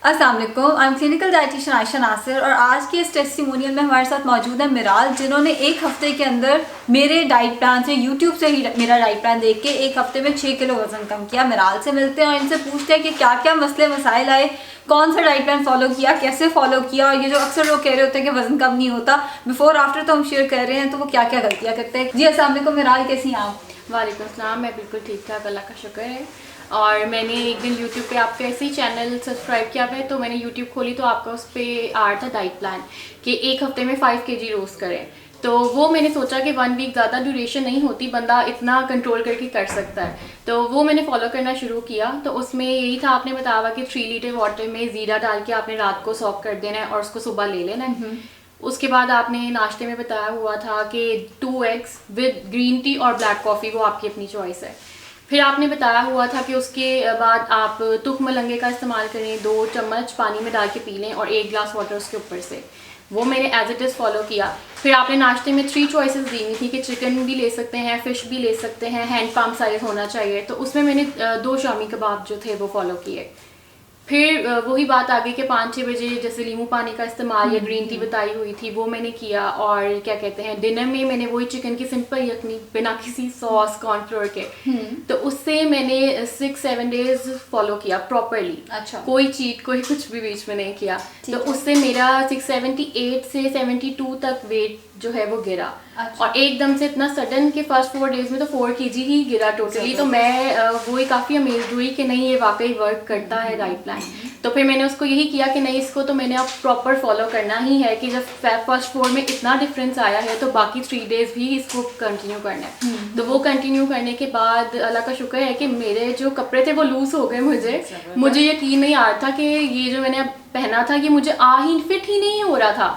अस्सलाम वालेकुम, I am clinical dietitian Ayesha Nasir और आज के इस टेस्टिमोनियल में हमारे साथ मौजूद है मिराल, जिन्होंने एक हफ्ते के अंदर मेरे डाइट प्लान से यूट्यूब से ही मेरा डाइट प्लान देख के एक हफ्ते में 6 किलो वजन कम किया। मिराल से मिलते हैं और इनसे पूछते हैं कि क्या क्या मसले मसाइल आए, कौन सा डाइट प्लान फॉलो किया, कैसे फॉलो किया, और ये जो अक्सर लोग कह रहे होते हैं कि वजन कम नहीं होता, बिफोर आफ्टर तो हम शेयर कर रहे हैं, तो वो क्या क्या गलतियाँ करते हैं। जी अस्सलाम वालेकुम मिराल, कैसी हैं आप? वालेकुम अस्सलाम, मैं बिल्कुल ठीक ठाक, अल्लाह का शुक्र है। और मैंने एक दिन यूट्यूब पे आपका ऐसे ही चैनल सब्सक्राइब किया है, तो मैंने यूट्यूब खोली तो आपका उस पर आ रहा था डाइट प्लान कि एक हफ्ते में 5 kg रोज करें। तो वो मैंने सोचा कि 1 वीक ज़्यादा ड्यूरेशन नहीं होती, बंदा इतना कंट्रोल करके कर सकता है, तो वो मैंने फॉलो करना शुरू किया। तो उसमें यही था, आपने बताया हुआ कि 3 लीटर वाटर में ज़ीरा डाल के आपने रात को सॉक कर देना है और उसको सुबह ले लेना है। उसके बाद आपने नाश्ते में बताया हुआ था कि 2 एग्स विद ग्रीन टी और ब्लैक कॉफ़ी, वो आपकी अपनी चॉइस है। फिर आपने बताया हुआ था कि उसके बाद आप तुख मलंगे का इस्तेमाल करें, 2 चम्मच पानी में डाल के पी लें और 1 गिलास वाटर उसके ऊपर से। वो मैंने एज इट इज़ फॉलो किया। फिर आपने नाश्ते में 3 चॉइसेस दी हुई थी कि चिकन भी ले सकते हैं, फ़िश भी ले सकते हैं, हैंड पाम साइज़ होना चाहिए। तो उसमें मैंने 2 शामी कबाब जो थे वो फॉलो किए। फिर वही बात आ गई कि 5-6 बजे जैसे नींबू पानी का इस्तेमाल या ग्रीन टी बताई हुई थी वो मैंने किया। और क्या कहते हैं, डिनर में मैंने वही चिकन की सिंपल यखनी बिना किसी सॉस कॉर्नफ्लोर के, तो उससे मैंने 6-7 डेज फॉलो किया प्रॉपरली। अच्छा। कोई चीट कोई कुछ भी बीच में नहीं किया। तो उससे मेरा 678 से 72 तक वेट जो है वो गिरा। अच्छा। और एकदम से इतना सडन कि फर्स्ट 4 डेज में तो 4 kg ही गिरा टोटली। तो मैं वही काफ़ी अमेज्ड हुई कि नहीं, ये वाकई वर्क करता है डाइट प्लान। तो फिर मैंने उसको यही किया कि नहीं, इसको तो मैंने अब प्रॉपर फॉलो करना ही है कि जब फर्स्ट 4 में इतना डिफरेंस आया है तो बाकी 3 डेज भी इसको कंटिन्यू करना है। तो वो कंटिन्यू करने के बाद अल्लाह का शुक्र है कि मेरे जो कपड़े थे वो लूज हो गए। मुझे यकीन नहीं आ रहा था कि ये जो मैंने पहना था ये मुझे फिट ही नहीं हो रहा था।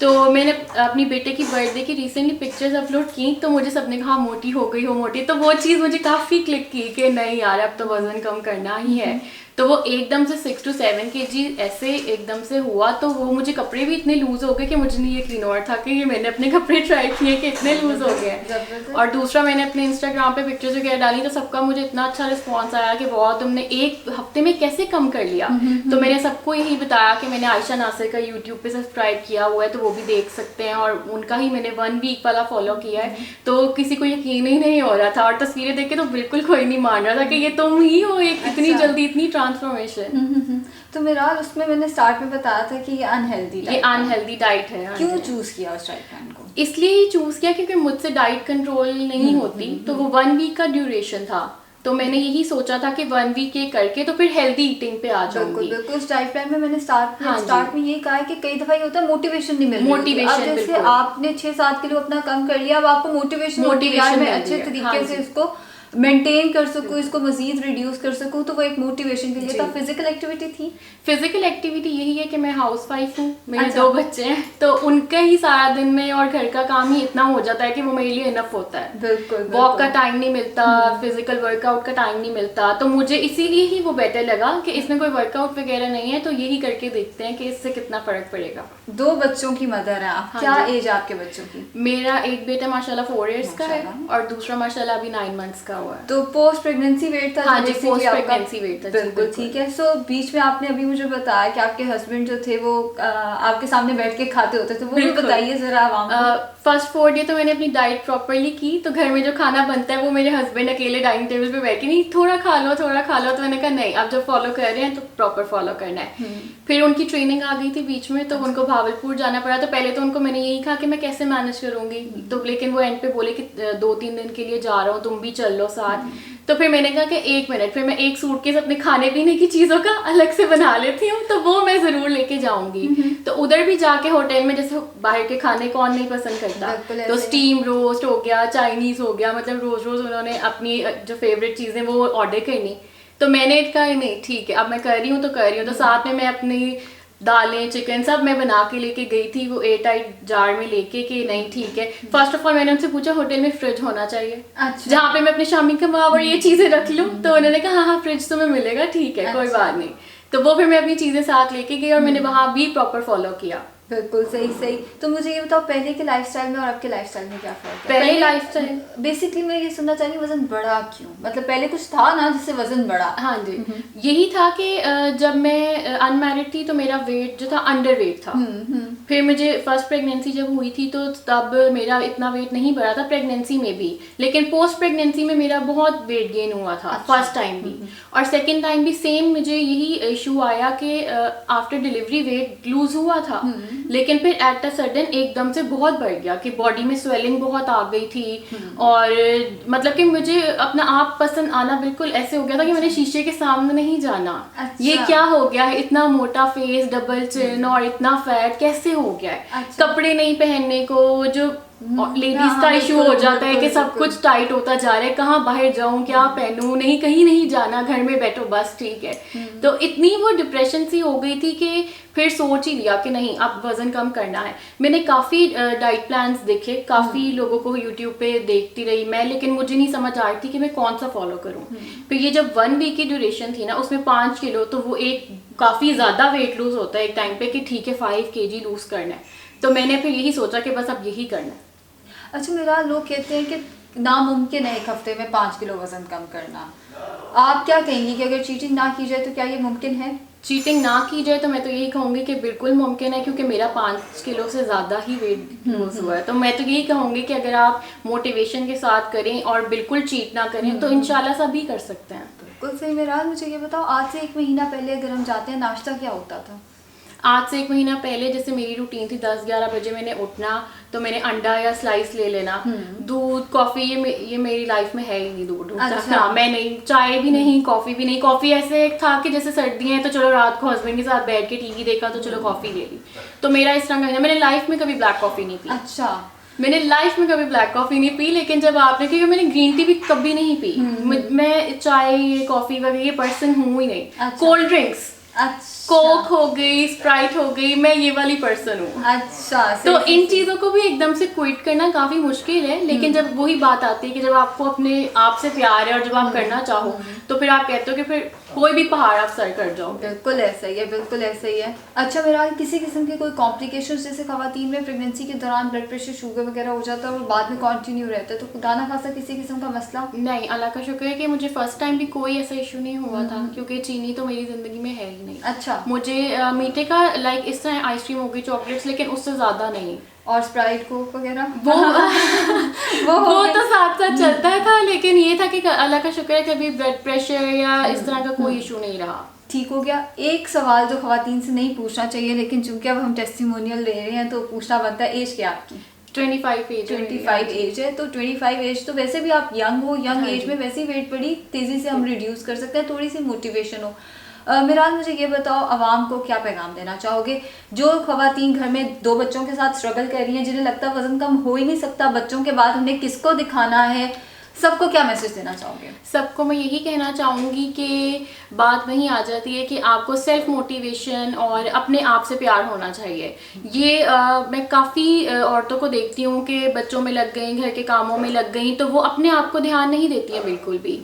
तो मैंने अपनी बेटे की बर्थडे की रिसेंटली पिक्चर्स अपलोड की, तो मुझे सबने कहा मोटी हो गई हो मोटी। तो वो चीज़ मुझे काफ़ी क्लिक की कि नहीं यार, अब तो वज़न कम करना ही है। तो वो एकदम से 6 to 7 kg ऐसे एकदम से हुआ। तो वो मुझे कपड़े भी इतने लूज़ हो गए कि मुझे नहीं यकीन और था कि ये मैंने अपने कपड़े ट्राई किए कि इतने लूज़ हो गए। और दूसरा, मैंने अपने इंस्टाग्राम पे पिक्चर्स वगैरह डाली तो सबका मुझे इतना अच्छा रिस्पॉन्स आया कि बहुत, तुमने एक हफ्ते में कैसे कम कर लिया। तो मैंने सबको यही बताया कि मैंने आयशा नासिर का यूट्यूब पे सब्सक्राइब किया हुआ है, तो वो भी देख सकते हैं। और उनका ही मैंने 1 वीक वाला फॉलो किया है। तो किसी को यकीन ही नहीं हो रहा था और तस्वीरें देख के तो बिल्कुल कोई नहीं मान रहा था कि ये तुम ही हो, एक इतनी जल्दी इतनी ट्रांसफॉर्मेशन। तो मिराल, उसमें मैंने स्टार्ट में बताया था कि ये अनहेल्दी डाइट है। क्यों चूज किया उस डाइट प्लान को? इसलिए ही चूज किया क्योंकि मुझसे डाइट कंट्रोल नहीं होती। तो वो 1 वीक का ड्यूरेशन था, तो मैंने यही सोचा था कि 1 वीक ये करके तो फिर हेल्दी ईटिंग पे आ जाऊंगी। बिल्कुल। उस डाइट प्लान में मैंने स्टार्ट में ये कहा है कि कई दफा ये होता है मोटिवेशन नहीं मिल रही। अब जैसे आपने 6-7 किलो अपना कम कर लिया, अब आपको मोटिवेशन मैं अच्छे तरीके से इसको मेंटेन कर सकूँ, इसको मजीद रिड्यूस कर सकूँ, तो वो एक मोटिवेशन के लिए था। फिजिकल एक्टिविटी थी। फिजिकल एक्टिविटी यही है कि मैं हाउस वाइफ हूँ, मेरे 2 बच्चे हैं, तो उनका ही सारा दिन में और घर का काम ही इतना हो जाता है कि वो मेरे लिए इनफ होता है। बिल्कुल। वॉक का टाइम नहीं मिलता, फिजिकल वर्कआउट का टाइम नहीं मिलता। तो मुझे इसीलिए ही वो बेटर लगा कि इसमें कोई वर्कआउट वगैरह नहीं है, तो यही करके देखते हैं कि इससे कितना फर्क पड़ेगा। 2 बच्चों की मदर है आप। क्या एज आपके बच्चों की? मेरा एक बेटा माशाल्लाह 4 years का है और दूसरा माशाल्लाह अभी 9 months का हुआ है। तो पोस्ट प्रेगनेंसी वेट था? हाँ जी, पोस्ट प्रेगनेंसी वेट था। बिल्कुल ठीक है। सो बीच में आपने अभी मुझे बताया कि आपके हस्बैंड जो थे वो आपके सामने बैठ के खाते होते थे, वो भी बताइए जरा आवाम। फर्स्ट 4 डे तो मैंने अपनी डाइट प्रॉपरली की। तो घर में जो खाना बनता है वो मेरे हस्बैंड अकेले डाइनिंग टेबल पे बैठ के, नहीं थोड़ा खा लो थोड़ा खा लो। तो मैंने कहा नहीं, अब जब फॉलो कर रहे हैं तो प्रॉपर फॉलो करना है। फिर उनकी ट्रेनिंग आ गई थी बीच में, तो उनको भावलपुर जाना पड़ा। तो पहले तो उनको मैंने यही कहा कि मैं कैसे मैनेज करूंगी, तो लेकिन वो एंड पे बोले कि 2-3 दिन के लिए जा रहा हूँ, तुम भी चल लो साथ। तो फिर मैंने कहा कि 1 मिनट, फिर मैं एक सूटकेस अपने खाने पीने की चीज़ों का अलग से बना लेती हूँ, तो वो मैं ज़रूर लेके जाऊँगी। तो उधर भी जाके होटल में, जैसे बाहर के खाने कौन नहीं पसंद करता, तो स्टीम रोस्ट हो गया, चाइनीज़ हो गया, मतलब रोज़ रोज़ उन्होंने अपनी जो फेवरेट चीज़ें वो ऑर्डर करनी। तो मैंने कहा नहीं ठीक है, अब मैं कर रही हूँ तो कर रही हूँ। तो साथ में मैं अपनी दालें चिकन सब मैं बना के लेके गई थी, वो एयर टाइट जार में लेके कि नहीं ठीक है। फर्स्ट ऑफ ऑल मैंने उनसे पूछा होटल में फ्रिज होना चाहिए। अच्छा। जहाँ पे मैं अपने शामी कबाब और ये चीज़ें रख लूँ। तो उन्होंने कहा हाँ फ्रिज तो मैं मिलेगा, ठीक है। कोई बात नहीं। तो वो फिर मैं अपनी चीज़ें साथ लेके गई और मैंने वहाँ भी प्रॉपर फॉलो किया। बिल्कुल सही सही। तो मुझे ये बताओ, पहले के लाइफस्टाइल में और अब के लाइफस्टाइल में क्या फर्क है? पहले लाइफस्टाइल बेसिकली मैं ये सुनना चाह रही हूँ, वजन बढ़ा क्यों? मतलब पहले कुछ था ना जिससे वजन बढ़ा। हाँ जी, यही था कि जब मैं अनमैरिड थी तो मेरा वेट जो था अंडर वेट था। फिर मुझे फर्स्ट प्रेगनेंसी जब हुई थी तो तब मेरा इतना वेट नहीं बढ़ा था प्रेगनेंसी में भी, लेकिन पोस्ट प्रेगनेंसी में मेरा बहुत वेट गेन हुआ था। फर्स्ट टाइम भी और सेकेंड टाइम भी सेम मुझे यही इशू आया कि आफ्टर डिलीवरी वेट लूज हुआ था, लेकिन फिर एट अ सडन एकदम से बहुत बढ़ गया कि बॉडी में स्वेलिंग बहुत आ गई थी और मतलब कि मुझे अपना आप पसंद आना बिल्कुल ऐसे हो गया था कि मैंने शीशे के सामने नहीं जाना। ये क्या हो गया है, इतना मोटा फेस, डबल चिन और इतना फैट कैसे हो गया है। कपड़े नहीं पहनने को, जो लेडीज का इशू हो जाता है कि सब कुछ टाइट होता जा रहा है, कहाँ बाहर जाऊं, क्या पहनूं, नहीं कहीं नहीं जाना, घर में बैठो बस ठीक है। तो इतनी वो डिप्रेशन सी हो गई थी कि फिर सोच ही लिया कि नहीं अब वजन कम करना है। मैंने काफ़ी डाइट प्लान्स देखे, काफ़ी लोगों को यूट्यूब पे देखती रही मैं, लेकिन मुझे नहीं समझ आ रही थी कि मैं कौन सा फॉलो करूं। फिर ये जब 1 वीक की ड्यूरेशन थी ना, उसमें 5 किलो, तो वो एक काफ़ी ज़्यादा वेट लूज होता है एक टाइम पे कि ठीक है 5 kg लूज करना है। तो मैंने फिर यही सोचा कि बस अब यही करना है। अच्छा, मेरा लोग कहते हैं कि नामुमकिन है एक हफ्ते में 5 किलो वजन कम करना। आप क्या कहेंगी कि अगर चीटिंग ना की जाए तो क्या ये मुमकिन है? चीटिंग ना की जाए तो मैं तो यही कहूँगी कि बिल्कुल मुमकिन है, क्योंकि मेरा 5 किलो से ज़्यादा ही वेट लूज हुआ है। तो मैं तो यही कहूँगी कि अगर आप मोटिवेशन के साथ करें और बिल्कुल चीट ना करें तो इंशाल्लाह सभी कर सकते हैं। बिल्कुल सही। मेरा मुझे ये बताओ, आज से 1 महीना पहले अगर हम जाते हैं, नाश्ता क्या होता था? आज से 1 महीना पहले जैसे मेरी रूटीन थी 10-11 बजे मैंने उठना, तो मैंने अंडा या स्लाइस ले लेना, दूध, कॉफ़ी, ये मेरी लाइफ में है ही नहीं दूध। अच्छा। हाँ, मैं नहीं, चाय भी नहीं, कॉफ़ी भी नहीं। कॉफ़ी ऐसे था कि जैसे सर्दियाँ हैं तो चलो रात को हस्बैंड के साथ बैठ के टीवी देखा तो चलो कॉफ़ी ले ली। तो मेरा इस तरह का, मैंने लाइफ में कभी ब्लैक कॉफ़ी नहीं पी। अच्छा। मैंने लाइफ में कभी ब्लैक कॉफ़ी नहीं पी, लेकिन जब आपने, क्योंकि मैंने ग्रीन टी भी कभी नहीं पी, मैं चाय कॉफ़ी वगैरह ये पर्सन हूँ ही नहीं। कोल्ड ड्रिंक्स, कोक हो गई, स्प्राइट हो गई, मैं ये वाली पर्सन हूँ। अच्छा। तो इन चीज़ों को भी एकदम से क्विट करना काफ़ी मुश्किल है, लेकिन जब वही बात आती है कि जब आपको अपने आप से प्यार है और जब आप करना चाहो तो फिर आप कहते हो कि फिर कोई भी पहाड़ आप सर कर जाओ। बिल्कुल ऐसा ही है, बिल्कुल ऐसा ही है। अच्छा, मेरा किसी किस्म के कोई कॉम्प्लिकेशंस, जैसे खवातीन में प्रेगनेंसी के दौरान ब्लड प्रेशर, शुगर वगैरह हो जाता है और बाद में कंटिन्यू रहता है, तो खुदा ना खासा किसी किस्म का मसला? नहीं, अल्लाह का शुक्र है कि मुझे फर्स्ट टाइम भी कोई ऐसा इशू नहीं हुआ था, क्योंकि चीनी तो मेरी ज़िंदगी में है ही नहीं। अच्छा। मुझे मीठे का लाइक इस तरह आइसक्रीम हो गई, चॉकलेट्स, लेकिन उससे ज़्यादा नहीं। और स्प्राइट, कोक वगैरह वो तो साथ साथ चलता था, लेकिन ये था कि अल्लाह का शुक्र है कभी ब्लड प्रेशर या इस तरह का कोई इशू नहीं रहा। ठीक हो गया। एक सवाल जो खवातीन से नहीं पूछना चाहिए, लेकिन चूंकि अब हम टेस्टिमोनियल ले रहे हैं तो पूछना बनता है, एज क्या आपकी? 25 एज। 25 एज है, तो 25 एज तो वैसे भी आप यंग हो, यंग एज में वैसे ही वेट बड़ी तेजी से हम रिड्यूस कर सकते हैं, थोड़ी सी मोटिवेशन हो। मिराज, मुझे ये बताओ, आवाम को क्या पैगाम देना चाहोगे? जो खवातीन घर में 2 बच्चों के साथ स्ट्रगल कर रही हैं, जिन्हें लगता है वजन कम हो ही नहीं सकता, बच्चों के बाद हमने किसको दिखाना है, सबको क्या मैसेज देना चाहोगे? सबको मैं यही कहना चाहूँगी कि बात वहीं आ जाती है कि आपको सेल्फ मोटिवेशन और अपने आप से प्यार होना चाहिए। ये मैं काफ़ी औरतों को देखती हूँ कि बच्चों में लग गई, घर के कामों में लग गई, तो वो अपने आप को ध्यान नहीं देती है बिल्कुल भी।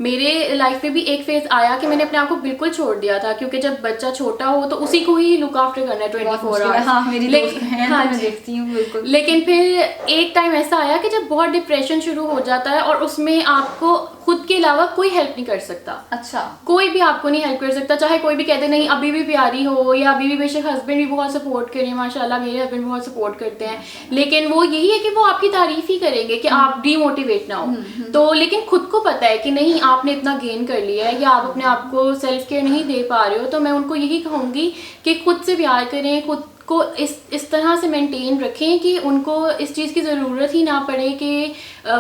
मेरे लाइफ में भी एक फेज आया कि मैंने अपने आप को बिल्कुल छोड़ दिया था, क्योंकि जब बच्चा छोटा हो तो उसी को ही लुक आफ्टर करना है 24 आवर्स। हाँ, मेरी दोस्त हैं, हाँ, मैं देखती हूँ बिल्कुल। लेकिन फिर एक टाइम ऐसा आया कि जब बहुत डिप्रेशन शुरू हो जाता है और उसमें आपको खुद के अलावा कोई हेल्प नहीं कर सकता। अच्छा। कोई भी आपको नहीं हेल्प कर सकता, चाहे कोई भी कहते नहीं अभी भी प्यारी हो, या अभी भी बेशक हस्बैंड भी बहुत सपोर्ट करें, माशाल्लाह मेरे हस्बैंड बहुत सपोर्ट करते हैं, लेकिन वो यही है कि वो आपकी तारीफ ही करेंगे कि आप डीमोटिवेट ना हो। तो लेकिन खुद को पता है कि नहीं, आपने इतना गेन कर लिया है या आप अपने आप को सेल्फ केयर नहीं दे पा रहे हो, तो मैं उनको यही कहूँगी कि खुद से प्यार करें, खुद को इस तरह से मेंटेन रखें कि उनको इस चीज़ की ज़रूरत ही ना पड़े कि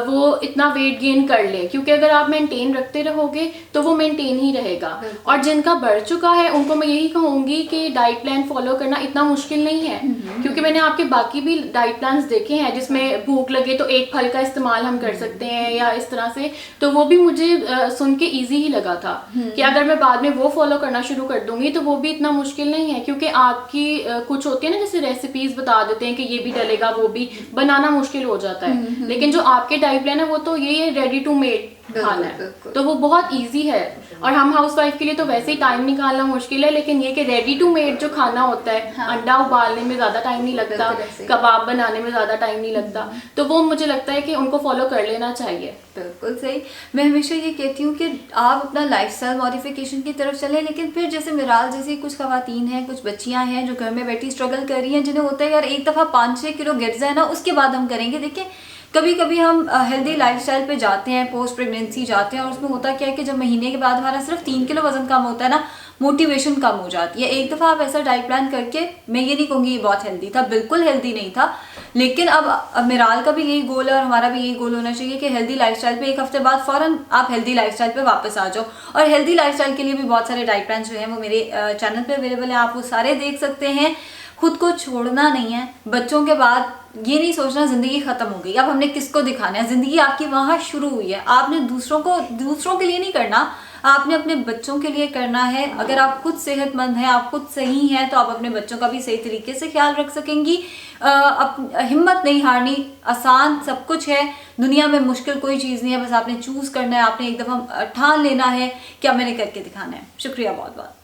वो इतना वेट गेन कर ले, क्योंकि अगर आप मेंटेन रखते रहोगे तो वो मेंटेन ही रहेगा। और जिनका बढ़ चुका है उनको मैं यही कहूँगी कि डाइट प्लान फॉलो करना इतना मुश्किल नहीं है, क्योंकि मैंने आपके बाकी भी डाइट प्लान्स देखे हैं जिसमें भूख लगे तो एक फल का इस्तेमाल हम कर सकते हैं या इस तरह से, तो वो भी मुझे सुन के ईजी ही लगा था कि अगर मैं बाद में वो फॉलो करना शुरू कर दूंगी तो वो भी इतना मुश्किल नहीं है, क्योंकि आपकी कुछ होती है ना, जैसे रेसिपीज बता देते हैं कि ये भी डलेगा, वो भी बनाना मुश्किल हो जाता है। लेकिन जो आपके डाइट प्लान है वो तो ये रेडी टू मेड खाना है, बिल्कुल। तो वो बहुत इजी है। और हम हाउसवाइफ के लिए तो वैसे ही टाइम निकालना मुश्किल है, लेकिन ये कि रेडी टू मेड जो खाना होता है, हाँ। अंडा उबालने में ज़्यादा टाइम नहीं लगता, बिल्कुल ऐसे ही। कबाब बनाने में ज़्यादा टाइम नहीं लगता, तो वो मुझे लगता है कि उनको फॉलो कर लेना चाहिए। बिल्कुल सही। मैं हमेशा ये कहती हूँ कि आप अपना लाइफस्टाइल मॉडिफिकेशन की तरफ चलें, लेकिन फिर जैसे मिराल जैसी कुछ खवातीन हैं, कुछ बच्चियां हैं जो घर में बैठी स्ट्रगल कर रही हैं, जिन्हें होता है यार एक दफ़ा 5-6 किलो गिर जाए ना, उसके बाद हम करेंगे। देखिए कभी कभी हम हेल्दी लाइफस्टाइल पे जाते हैं, पोस्ट प्रेगनेंसी जाते हैं, और उसमें होता क्या है कि जब महीने के बाद हमारा सिर्फ 3 किलो वजन कम होता है ना, मोटिवेशन कम हो जाती है। एक दफ़ा आप ऐसा डाइट प्लान करके, मैं ये नहीं कहूँगी ये बहुत हेल्दी था, बिल्कुल हेल्दी नहीं था, लेकिन अब मिराल का भी यही गोल है और हमारा भी यही गोल होना चाहिए कि हेल्दी लाइफस्टाइल पे एक हफ्ते बाद फ़ौरन आप हेल्दी लाइफस्टाइल पे वापस आ जाओ। और हेल्दी लाइफस्टाइल के लिए भी बहुत सारे डाइट प्लान जो हैं वो मेरे चैनल पे अवेलेबल हैं, आप वो सारे देख सकते हैं। खुद को छोड़ना नहीं है। बच्चों के बाद ये नहीं सोचना ज़िंदगी ख़त्म हो गई, अब हमने किसको दिखाना है। ज़िंदगी आपकी वहाँ शुरू हुई है, आपने दूसरों के लिए नहीं करना, आपने अपने बच्चों के लिए करना है। अगर आप खुद सेहतमंद हैं, आप खुद सही हैं, तो आप अपने बच्चों का भी सही तरीके से ख्याल रख सकेंगी। हिम्मत नहीं हारनी, आसान सब कुछ है दुनिया में, मुश्किल कोई चीज़ नहीं है। बस आपने चूज़ करना है, आपने एक दफ़ा ठान लेना है कि अब मैंने करके दिखाना है। शुक्रिया बहुत बहुत।